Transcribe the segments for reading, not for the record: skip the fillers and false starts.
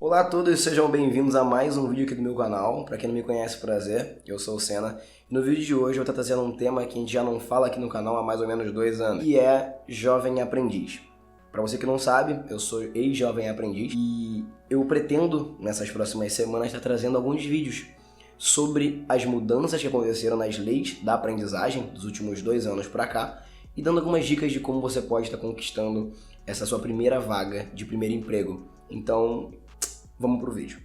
Olá a todos, sejam bem-vindos a mais um vídeo aqui do meu canal. Para quem não me conhece, prazer, eu sou o Senna. E no vídeo de hoje eu vou estar trazendo um tema que a gente já não fala aqui no canal há mais ou menos 2 anos, que é jovem aprendiz. Para você que não sabe, eu sou ex-jovem aprendiz e eu pretendo, nessas próximas semanas, estar trazendo alguns vídeos sobre as mudanças que aconteceram nas leis da aprendizagem dos últimos 2 anos para cá e dando algumas dicas de como você pode estar conquistando essa sua primeira vaga de primeiro emprego. Então, vamos pro vídeo.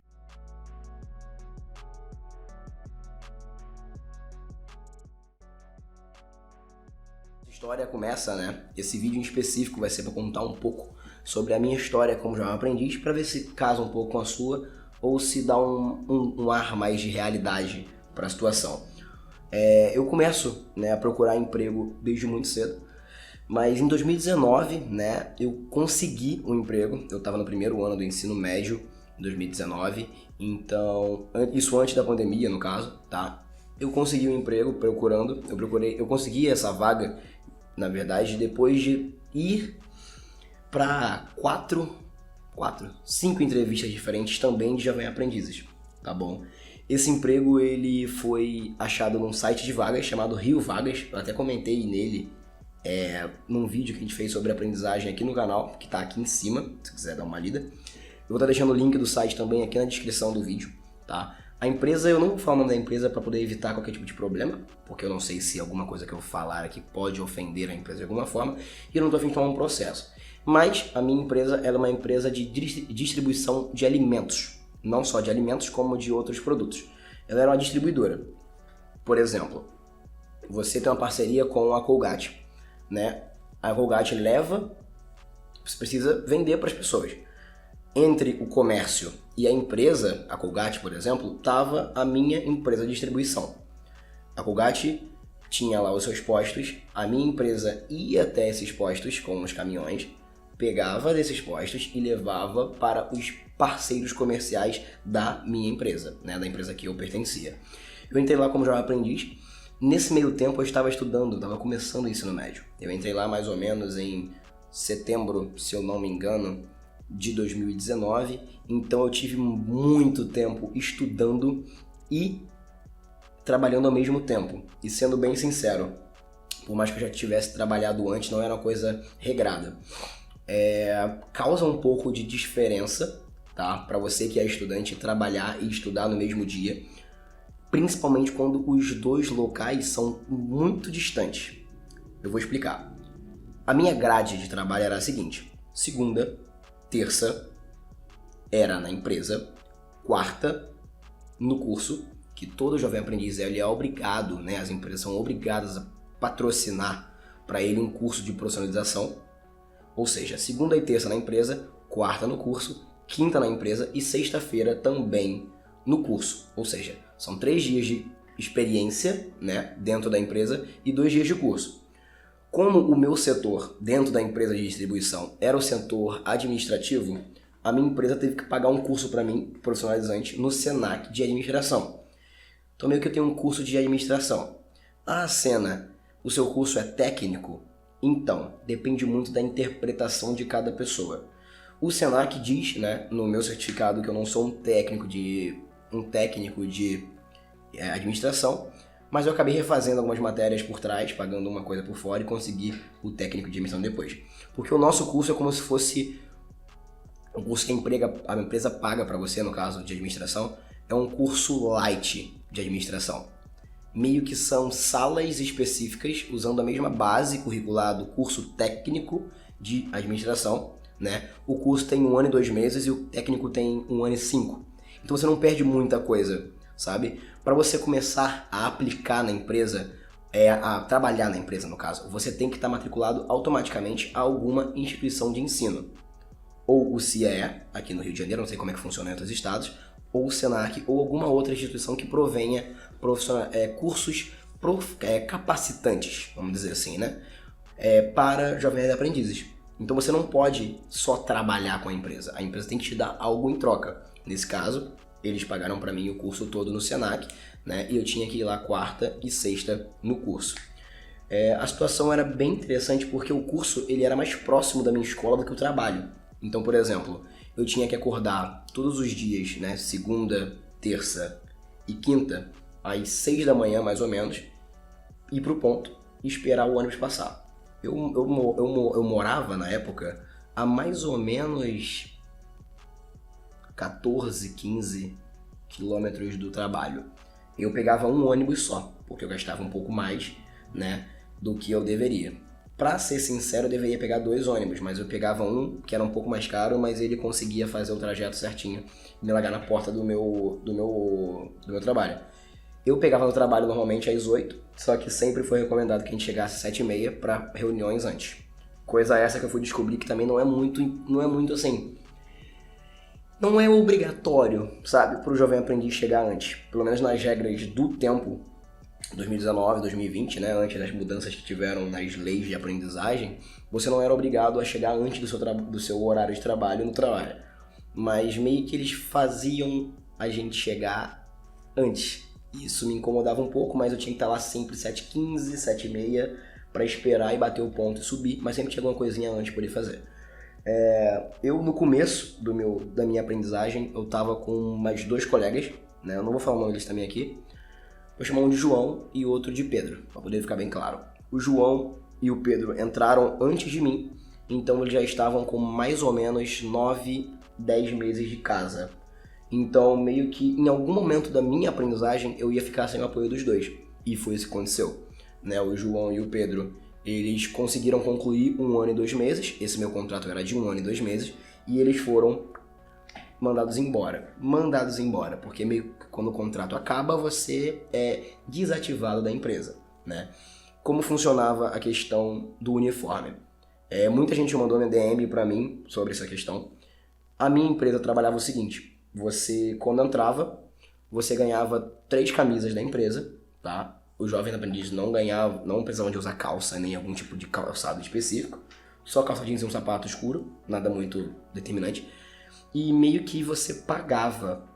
A história começa, né? Esse vídeo em específico vai ser para contar um pouco sobre a minha história como jovem aprendiz, para ver se casa um pouco com a sua ou se dá um ar mais de realidade para a situação. Eu começo, né, a procurar emprego desde muito cedo, mas em 2019, né, eu consegui um emprego. Eu estava no primeiro ano do ensino médio, em 2019, então, isso antes da pandemia, no caso, tá? Eu consegui um emprego eu consegui essa vaga, na verdade, depois de ir para 5 entrevistas diferentes também de jovem aprendizes, tá bom? Esse emprego, ele foi achado num site de vagas chamado Rio Vagas. Eu até comentei nele num vídeo que a gente fez sobre aprendizagem aqui no canal, que tá aqui em cima, se quiser dar uma lida. Eu vou estar deixando o link do site também aqui na descrição do vídeo, tá? A empresa, eu não vou falar o nome da empresa para poder evitar qualquer tipo de problema, porque eu não sei se alguma coisa que eu falar aqui pode ofender a empresa de alguma forma, e eu não estou a fim de tomar um processo. Mas a minha empresa, ela é uma empresa de distribuição de alimentos, não só de alimentos, como de outros produtos. Ela era uma distribuidora. Por exemplo, você tem uma parceria com a Colgate, né? A Colgate você precisa vender para as pessoas. Entre o comércio e a empresa, a Colgate, por exemplo, estava a minha empresa de distribuição. A Colgate tinha lá os seus postos, a minha empresa ia até esses postos com os caminhões, pegava desses postos e levava para os parceiros comerciais da minha empresa, né, da empresa que eu pertencia. Eu entrei lá como jovem aprendiz. Nesse meio tempo eu estava estudando, estava começando o ensino médio. Eu entrei lá mais ou menos em setembro, se eu não me engano, de 2019, então eu tive muito tempo estudando e trabalhando ao mesmo tempo. E sendo bem sincero, por mais que eu já tivesse trabalhado antes, não era uma coisa regrada. Causa um pouco de diferença, tá? Para você que é estudante, trabalhar e estudar no mesmo dia, principalmente quando os dois locais são muito distantes. Eu vou explicar. A minha grade de trabalho era a seguinte: segunda, terça era na empresa, quarta no curso, que todo jovem aprendiz ele é obrigado, né? As empresas são obrigadas a patrocinar para ele um curso de profissionalização, ou seja, segunda e terça na empresa, quarta no curso, quinta na empresa e sexta-feira também no curso, ou seja, são 3 dias de experiência, né, dentro da empresa e 2 dias de curso. Como o meu setor dentro da empresa de distribuição era o setor administrativo, a minha empresa teve que pagar um curso para mim, profissionalizante, no Senac de administração. Então meio que eu tenho um curso de administração. Ah, Senna, o seu curso é técnico? Então, depende muito da interpretação de cada pessoa. O Senac diz, né, no meu certificado que eu não sou um técnico de administração, mas eu acabei refazendo algumas matérias por trás, pagando uma coisa por fora e consegui o técnico de admissão depois. Porque o nosso curso é como se fosse um curso que a empresa paga para você, no caso de administração, é um curso light de administração. Meio que são salas específicas usando a mesma base curricular do curso técnico de administração, né? O curso tem 1 ano e 2 meses e o técnico tem 1 ano e 5. Então você não perde muita coisa, sabe? Para você começar a aplicar na empresa, a trabalhar na empresa no caso, você tem que estar matriculado automaticamente a alguma instituição de ensino. Ou o CIE, aqui no Rio de Janeiro, não sei como é que funciona em outros estados, ou o Senac, ou alguma outra instituição que provenha cursos capacitantes, vamos dizer assim, né? Para jovens aprendizes. Então você não pode só trabalhar com a empresa tem que te dar algo em troca. Nesse caso, eles pagaram para mim o curso todo no Senac, né? E eu tinha que ir lá quarta e sexta no curso. A situação era bem interessante porque o curso ele era mais próximo da minha escola do que o trabalho. Então, por exemplo, eu tinha que acordar todos os dias, né, segunda, terça e quinta, às 6 da manhã, mais ou menos, ir pro ponto e esperar o ônibus passar. Eu morava, na época, a mais ou menos 14, 15 quilômetros do trabalho. Eu pegava um ônibus só, porque eu gastava um pouco mais, né, do que eu deveria. Pra ser sincero, eu deveria pegar 2 ônibus, mas eu pegava um, que era um pouco mais caro, mas ele conseguia fazer o trajeto certinho e me largar na porta do meu trabalho. Eu pegava no trabalho normalmente às 8, só que sempre foi recomendado que a gente chegasse às 7h30 para reuniões antes. Coisa essa que eu fui descobrir que também não é muito assim. Não é obrigatório, sabe, para o jovem aprendiz chegar antes. Pelo menos nas regras do tempo, 2019, 2020, né, antes das mudanças que tiveram nas leis de aprendizagem, você não era obrigado a chegar antes do seu horário de trabalho no trabalho. Mas meio que eles faziam a gente chegar antes. Isso me incomodava um pouco, mas eu tinha que estar lá sempre 7h15, 7h30 para esperar e bater o ponto e subir, mas sempre tinha alguma coisinha antes para poder fazer. Eu, no começo da minha aprendizagem, eu tava com mais 2 colegas, né? Eu não vou falar o nome deles também aqui. Vou chamar um de João e outro de Pedro, para poder ficar bem claro. O João e o Pedro entraram antes de mim, então eles já estavam com mais ou menos 9, 10 meses de casa. Então, meio que em algum momento da minha aprendizagem, eu ia ficar sem o apoio dos dois. E foi isso que aconteceu, né? O João e o Pedro, eles conseguiram concluir 1 ano e 2 meses. Esse meu contrato era de 1 ano e 2 meses. E eles foram mandados embora. Porque meio que quando o contrato acaba, você é desativado da empresa, né? Como funcionava a questão do uniforme? Muita gente mandou na DM pra mim sobre essa questão. A minha empresa trabalhava o seguinte: você, quando entrava, você ganhava 3 camisas da empresa, tá? Os jovens aprendiz não precisavam de usar calça, nem algum tipo de calçado específico. Só calça jeans e um sapato escuro, nada muito determinante. E meio que você pagava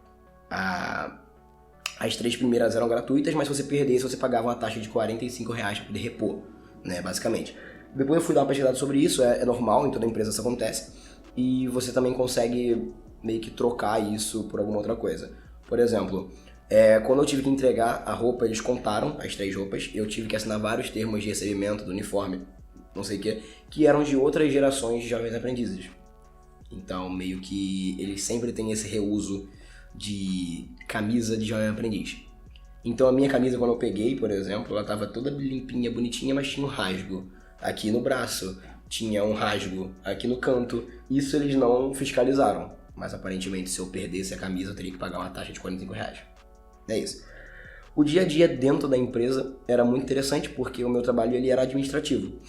as 3 primeiras eram gratuitas, mas se você perdesse, você pagava uma taxa de R$45 para poder repor, né, basicamente. Depois eu fui dar uma pesquisada sobre isso, é normal, em toda empresa isso acontece. E você também consegue meio que trocar isso por alguma outra coisa. Por exemplo, quando eu tive que entregar a roupa, eles contaram as 3 roupas, eu tive que assinar vários termos de recebimento do uniforme, não sei o que eram de outras gerações de jovens aprendizes. Então, meio que eles sempre têm esse reuso de camisa de jovem aprendiz. Então, a minha camisa, quando eu peguei, por exemplo, ela tava toda limpinha, bonitinha, mas tinha um rasgo aqui no braço, tinha um rasgo aqui no canto. Isso eles não fiscalizaram. Mas, aparentemente, se eu perdesse a camisa, eu teria que pagar uma taxa de R$45. É isso. O dia a dia dentro da empresa era muito interessante, porque o meu trabalho ele era administrativo.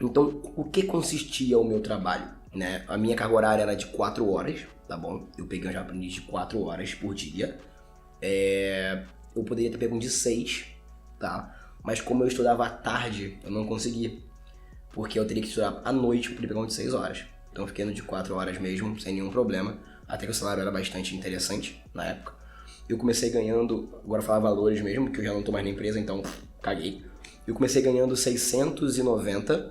Então, o que consistia o meu trabalho? Né? A minha carga horária era de 4 horas, tá bom? Eu peguei um aprendiz de 4 horas por dia. Eu poderia ter pego um de 6, tá? Mas como eu estudava à tarde, eu não consegui. Porque eu teria que estudar à noite para poder pegar um de 6 horas. Então eu fiquei no de 4 horas mesmo, sem nenhum problema. Até que o salário era bastante interessante na época. Eu comecei ganhando, agora falar valores mesmo, porque eu já não tô mais na empresa, então caguei. Eu comecei ganhando R$690,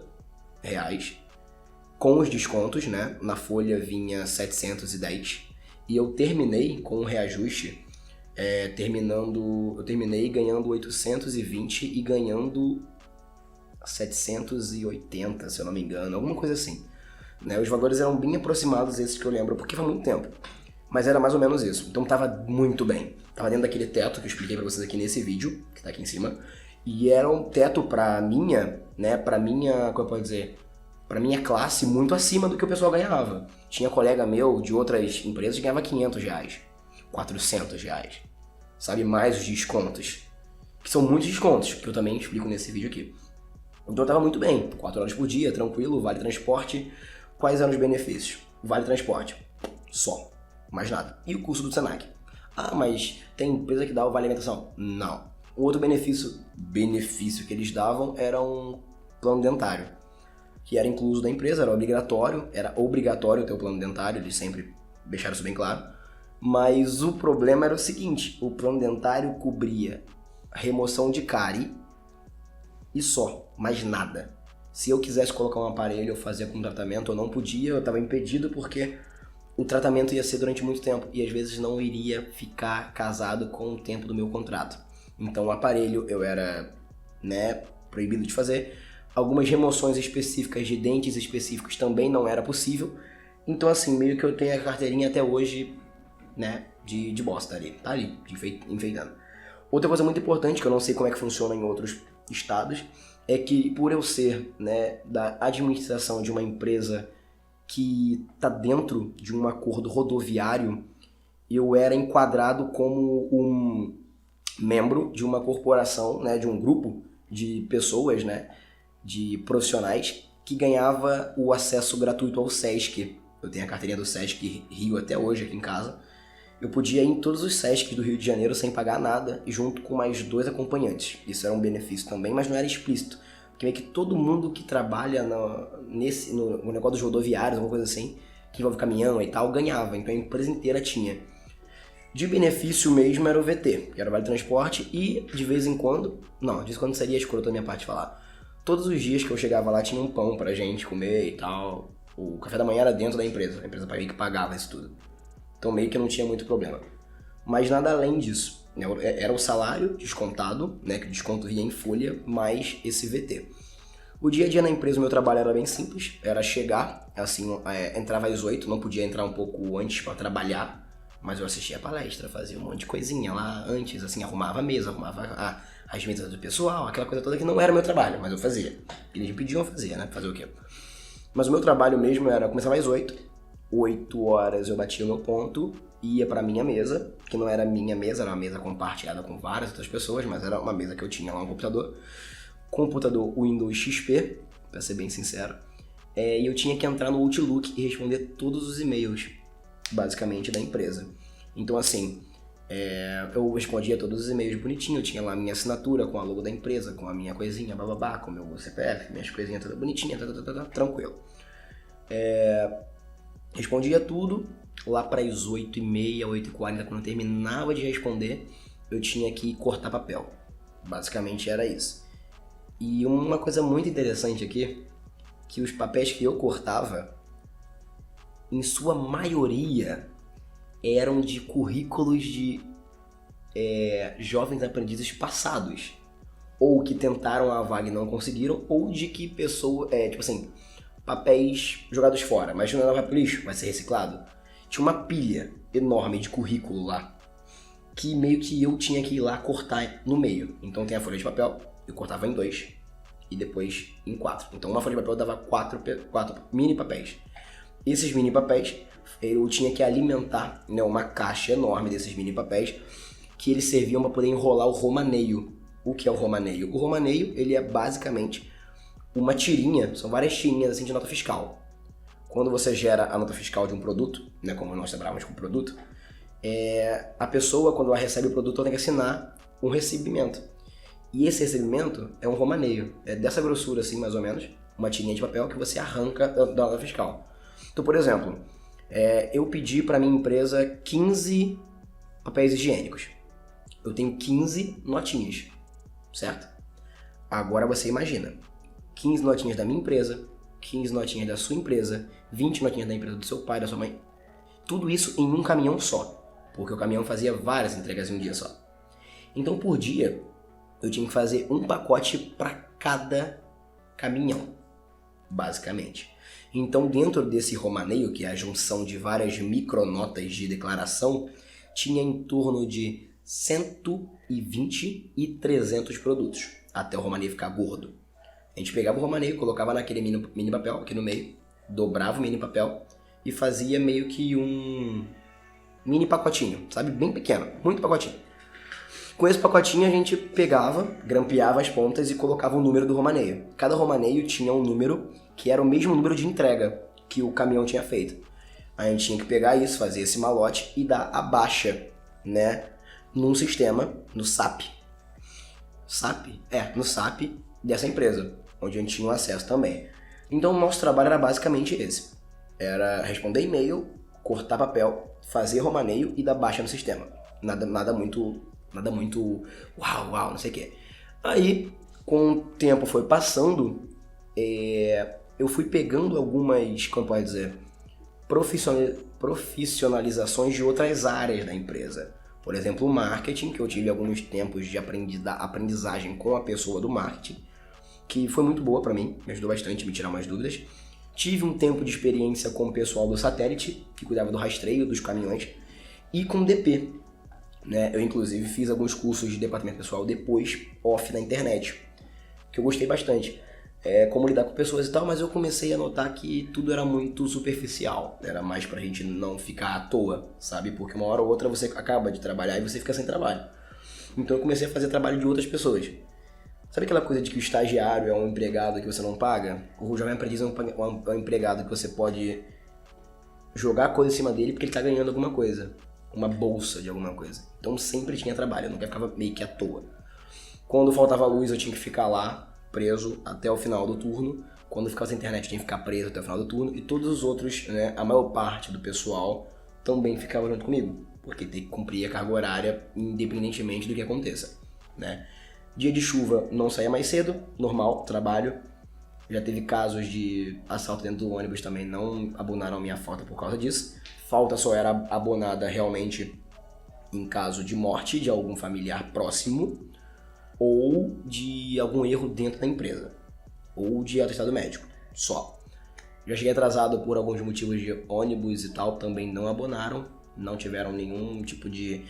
com os descontos, né? Na folha vinha 710. E eu terminei com um reajuste, eu terminei ganhando 820 e ganhando 780, se eu não me engano, alguma coisa assim. Né? Os valores eram bem aproximados esses que eu lembro, porque faz muito tempo. Mas era mais ou menos isso. Então tava muito bem. Tava dentro daquele teto que eu expliquei pra vocês aqui nesse vídeo, que tá aqui em cima. E era um teto pra minha, né, como eu posso dizer, pra minha classe muito acima do que o pessoal ganhava. Tinha colega meu de outras empresas que ganhava R$500, R$400. Sabe, mais os descontos. Que são muitos descontos, que eu também explico nesse vídeo aqui. Então eu tava muito bem. 4 horas por dia, tranquilo, vale transporte. Quais eram os benefícios? Vale transporte. Só. Mais nada. E o curso do Senac? Ah, mas tem empresa que dá o vale alimentação? Não. O outro benefício que eles davam era um plano dentário, que era incluso da empresa, era obrigatório ter o plano dentário, eles sempre deixaram isso bem claro. Mas o problema era o seguinte, o plano dentário cobria remoção de cárie e só, mais nada. Se eu quisesse colocar um aparelho ou fazer com tratamento, eu não podia, eu estava impedido porque o tratamento ia ser durante muito tempo e às vezes não iria ficar casado com o tempo do meu contrato. Então o aparelho eu era, né, proibido de fazer. Algumas remoções específicas de dentes específicos também não era possível. Então assim, meio que eu tenho a carteirinha até hoje, né, de bosta ali, tá ali, enfeitando. Outra coisa muito importante, que eu não sei como é que funciona em outros estados, é que por eu ser, né, da administração de uma empresa que está dentro de um acordo rodoviário, eu era enquadrado como um membro de uma corporação, né, de um grupo de pessoas, né, de profissionais que ganhava o acesso gratuito ao Sesc. Eu tenho a carteirinha do Sesc Rio até hoje aqui em casa. Eu podia ir em todos os Sescs do Rio de Janeiro sem pagar nada, junto com mais 2 acompanhantes. Isso era um benefício também, mas não era explícito. Porque meio que todo mundo que trabalha no negócio dos rodoviários, alguma coisa assim, que envolve caminhão e tal, ganhava. Então a empresa inteira tinha. De benefício mesmo era o VT, que era o Vale Transporte, e de vez em quando, não, de vez em quando seria escroto da minha parte falar. Todos os dias que eu chegava lá tinha um pão pra gente comer e tal. O café da manhã era dentro da empresa, a empresa que pagava isso tudo. Então meio que não tinha muito problema. Mas nada além disso, né? Era o salário descontado, né? Que o desconto vinha em folha, mais esse VT. O dia a dia na empresa, o meu trabalho era bem simples, era chegar, assim, entrava às 8, não podia entrar um pouco antes para trabalhar, mas eu assistia a palestra, fazia um monte de coisinha lá antes, assim, arrumava a mesa, arrumava as mesas do pessoal, aquela coisa toda que não era meu trabalho, mas eu fazia. Eles me pediam fazer, né? Fazer o quê? Mas o meu trabalho mesmo era começar às 8 horas eu batia o meu ponto, ia pra minha mesa, que não era minha mesa, era uma mesa compartilhada com várias outras pessoas, mas era uma mesa que eu tinha lá no computador Windows XP, pra ser bem sincero, e eu tinha que entrar no Outlook e responder todos os e-mails, basicamente, da empresa. Então assim, eu respondia todos os e-mails bonitinho, eu tinha lá a minha assinatura com a logo da empresa, com a minha coisinha, bababá, com o meu CPF, minhas coisinhas todas bonitinhas, tranquilo. Respondia tudo, lá para as 8h30, 8h40, quando eu terminava de responder, eu tinha que cortar papel. Basicamente era isso. E uma coisa muito interessante aqui, que os papéis que eu cortava, em sua maioria, eram de currículos de jovens aprendizes passados. Ou que tentaram a vaga e não conseguiram, ou de que pessoa, tipo assim, papéis jogados fora, mas não vai pro lixo, vai ser reciclado. Tinha uma pilha enorme de currículo lá, que meio que eu tinha que ir lá cortar no meio. Então tem a folha de papel, eu cortava em 2 e depois em 4. Então uma folha de papel dava 4 mini papéis. Esses mini papéis, eu tinha que alimentar, né, uma caixa enorme desses mini papéis, que eles serviam para poder enrolar o romaneio. O que é o romaneio? O romaneio, ele é basicamente uma tirinha, são várias tirinhas assim de nota fiscal. Quando você gera a nota fiscal de um produto, né, como nós trabalhamos com produto, a pessoa, quando ela recebe o produto, ela tem que assinar um recebimento. E esse recebimento é um romaneio, é dessa grossura assim, mais ou menos, uma tirinha de papel que você arranca da nota fiscal. Então, por exemplo, eu pedi para minha empresa 15 papéis higiênicos. Eu tenho 15 notinhas, certo? Agora você imagina, 15 notinhas da minha empresa, 15 notinhas da sua empresa, 20 notinhas da empresa do seu pai, da sua mãe. Tudo isso em um caminhão só, porque o caminhão fazia várias entregas em um dia só. Então, por dia, eu tinha que fazer um pacote para cada caminhão, basicamente. Então, dentro desse romaneio, que é a junção de várias micronotas de declaração, tinha em torno de 120 e 300 produtos, até o romaneio ficar gordo. A gente pegava o romaneio, colocava naquele mini papel aqui no meio, dobrava o mini papel e fazia meio que um mini pacotinho, sabe? Bem pequeno, muito pacotinho. Com esse pacotinho a gente pegava, grampeava as pontas e colocava o número do romaneio. Cada romaneio tinha um número que era o mesmo número de entrega que o caminhão tinha feito. A gente tinha que pegar isso, fazer esse malote e dar a baixa, né? Num sistema, no SAP. SAP? No SAP dessa empresa, onde a gente tinha acesso também. Então o nosso trabalho era basicamente esse. Era responder e-mail, cortar papel, fazer romaneio e dar baixa no sistema. Nada muito uau, não sei o que. Aí, com o tempo foi passando, eu fui pegando algumas, como pode dizer, profissionalizações de outras áreas da empresa. Por exemplo, o marketing, que eu tive alguns tempos de aprendizagem com a pessoa do marketing, que foi muito boa para mim, me ajudou bastante a me tirar umas dúvidas. Tive um tempo de experiência com o pessoal do satélite, que cuidava do rastreio dos caminhões, e com o DP. Né? Eu, inclusive, fiz alguns cursos de departamento pessoal depois, off na internet, que eu gostei bastante. Como lidar com pessoas e tal, mas eu comecei a notar que tudo era muito superficial. Era mais pra gente não ficar à toa, sabe? Porque uma hora ou outra você acaba de trabalhar e você fica sem trabalho. Então eu comecei a fazer trabalho de outras pessoas. Sabe aquela coisa de que o estagiário é um empregado que você não paga? O jovem aprendiz é um empregado que você pode jogar coisa em cima dele porque ele tá ganhando alguma coisa. Uma bolsa de alguma coisa. Então sempre tinha trabalho, eu nunca ficava meio que à toa. Quando faltava luz eu tinha que ficar lá, preso até o final do turno. Quando ficava sem internet eu tinha que ficar preso até o final do turno. E todos os outros, né, a maior parte do pessoal também ficava junto comigo. Porque tem que cumprir a carga horária independentemente do que aconteça, né? Dia de chuva não saía mais cedo, normal, trabalho. Já teve casos de assalto dentro do ônibus também, não abonaram a minha falta por causa disso. Falta só era abonada realmente em caso de morte de algum familiar próximo ou de algum erro dentro da empresa, ou de atestado médico, só. Já cheguei atrasado por alguns motivos de ônibus e tal, também não abonaram, não tiveram nenhum tipo de...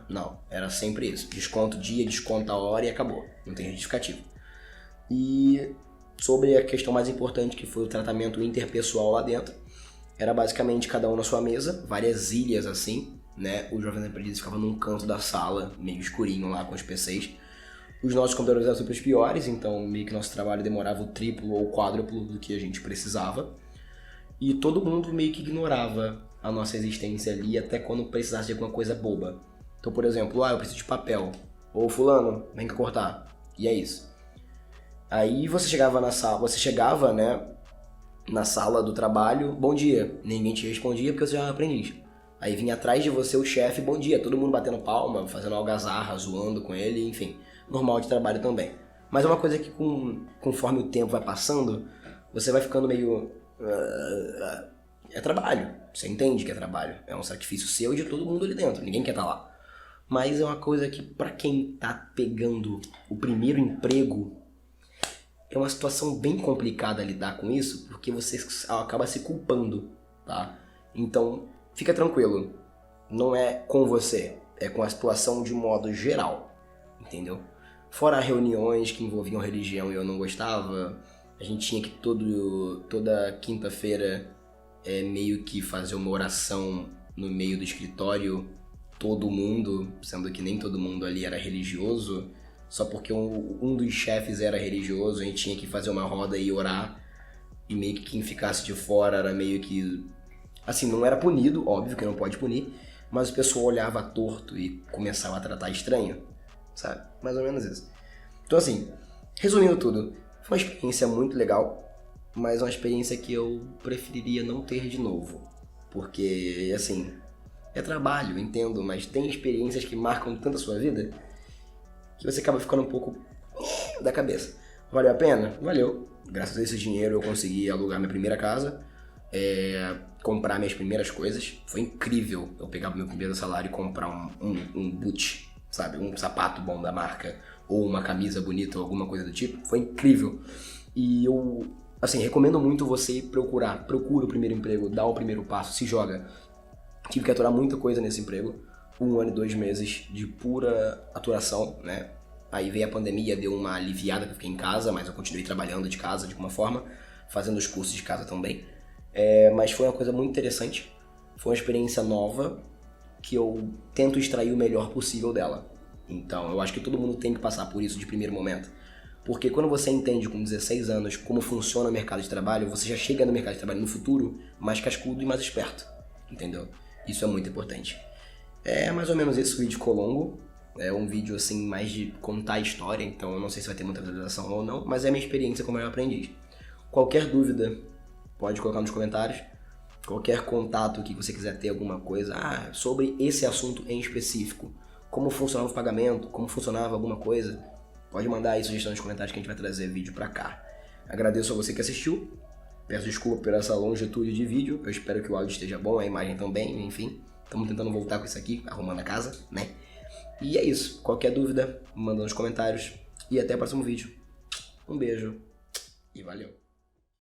não, era sempre isso, desconto dia, desconto a hora e acabou, não tem justificativo. E sobre a questão mais importante, que foi o tratamento interpessoal lá dentro, era basicamente cada um na sua mesa, várias ilhas assim, né? Os jovens aprendizes ficavam num canto da sala, meio escurinho lá com os PCs. Os nossos computadores eram super piores, então meio que nosso trabalho demorava o triplo ou o quádruplo do que a gente precisava. E todo mundo meio que ignorava a nossa existência ali, até quando precisasse de alguma coisa boba. Então, por exemplo, eu preciso de papel. Ou fulano, vem cá cortar. E é isso. Aí você chegava né, na sala do trabalho, bom dia. Ninguém te respondia porque você já era aprendiz. Aí vinha atrás de você o chefe, bom dia, todo mundo batendo palma, fazendo algazarra, zoando com ele, enfim. Normal de trabalho também. Mas é uma coisa que conforme o tempo vai passando, você vai ficando meio... É trabalho, você entende que é trabalho. É um sacrifício seu e de todo mundo ali dentro, ninguém quer estar lá. Mas é uma coisa que pra quem tá pegando o primeiro emprego, é uma situação bem complicada lidar com isso, porque você acaba se culpando, tá? Então, fica tranquilo, não é com você, é com a situação de modo geral, entendeu? Fora reuniões que envolviam religião e eu não gostava, a gente tinha que toda quinta-feira meio que fazer uma oração no meio do escritório, todo mundo, sendo que nem todo mundo ali era religioso, só porque um dos chefes era religioso, a gente tinha que fazer uma roda e orar, e meio que quem ficasse de fora era meio que... Assim, não era punido, óbvio que não pode punir, mas o pessoal olhava torto e começava a tratar estranho, sabe? Mais ou menos isso. Então assim, resumindo tudo, foi uma experiência muito legal, mas uma experiência que eu preferiria não ter de novo. Porque, assim, é trabalho, entendo, mas tem experiências que marcam tanto a sua vida que você acaba ficando um pouco da cabeça. Valeu a pena? Valeu. Graças a esse dinheiro eu consegui alugar minha primeira casa, comprar minhas primeiras coisas. Foi incrível eu pegar meu primeiro salário e comprar um boot, sabe? Um sapato bom da marca, ou uma camisa bonita, ou alguma coisa do tipo. Foi incrível. E eu, assim, recomendo muito você procura o primeiro emprego, dá o primeiro passo, se joga. Tive que aturar muita coisa nesse emprego. 1 ano e 2 meses de pura aturação, né? Aí veio a pandemia, deu uma aliviada que eu fiquei em casa, mas eu continuei trabalhando de casa de alguma forma, fazendo os cursos de casa também. Mas foi uma coisa muito interessante, foi uma experiência nova que eu tento extrair o melhor possível dela. Então, eu acho que todo mundo tem que passar por isso de primeiro momento. Porque quando você entende com 16 anos como funciona o mercado de trabalho, você já chega no mercado de trabalho no futuro mais cascudo e mais esperto, entendeu? Isso é muito importante. É mais ou menos isso, o vídeo ficou longo. É um vídeo assim mais de contar a história, então eu não sei se vai ter muita visualização ou não, mas é a minha experiência como aprendiz. Qualquer dúvida, pode colocar nos comentários. Qualquer contato que você quiser ter alguma coisa sobre esse assunto em específico, como funcionava o pagamento, como funcionava alguma coisa, pode mandar aí sugestão nos comentários que a gente vai trazer vídeo pra cá. Agradeço a você que assistiu Peço desculpa por essa longitude de vídeo, eu espero que o áudio esteja bom, a imagem também, enfim. Estamos tentando voltar com isso aqui, arrumando a casa, né? E é isso. Qualquer dúvida, manda nos comentários. E até o próximo vídeo. Um beijo e valeu!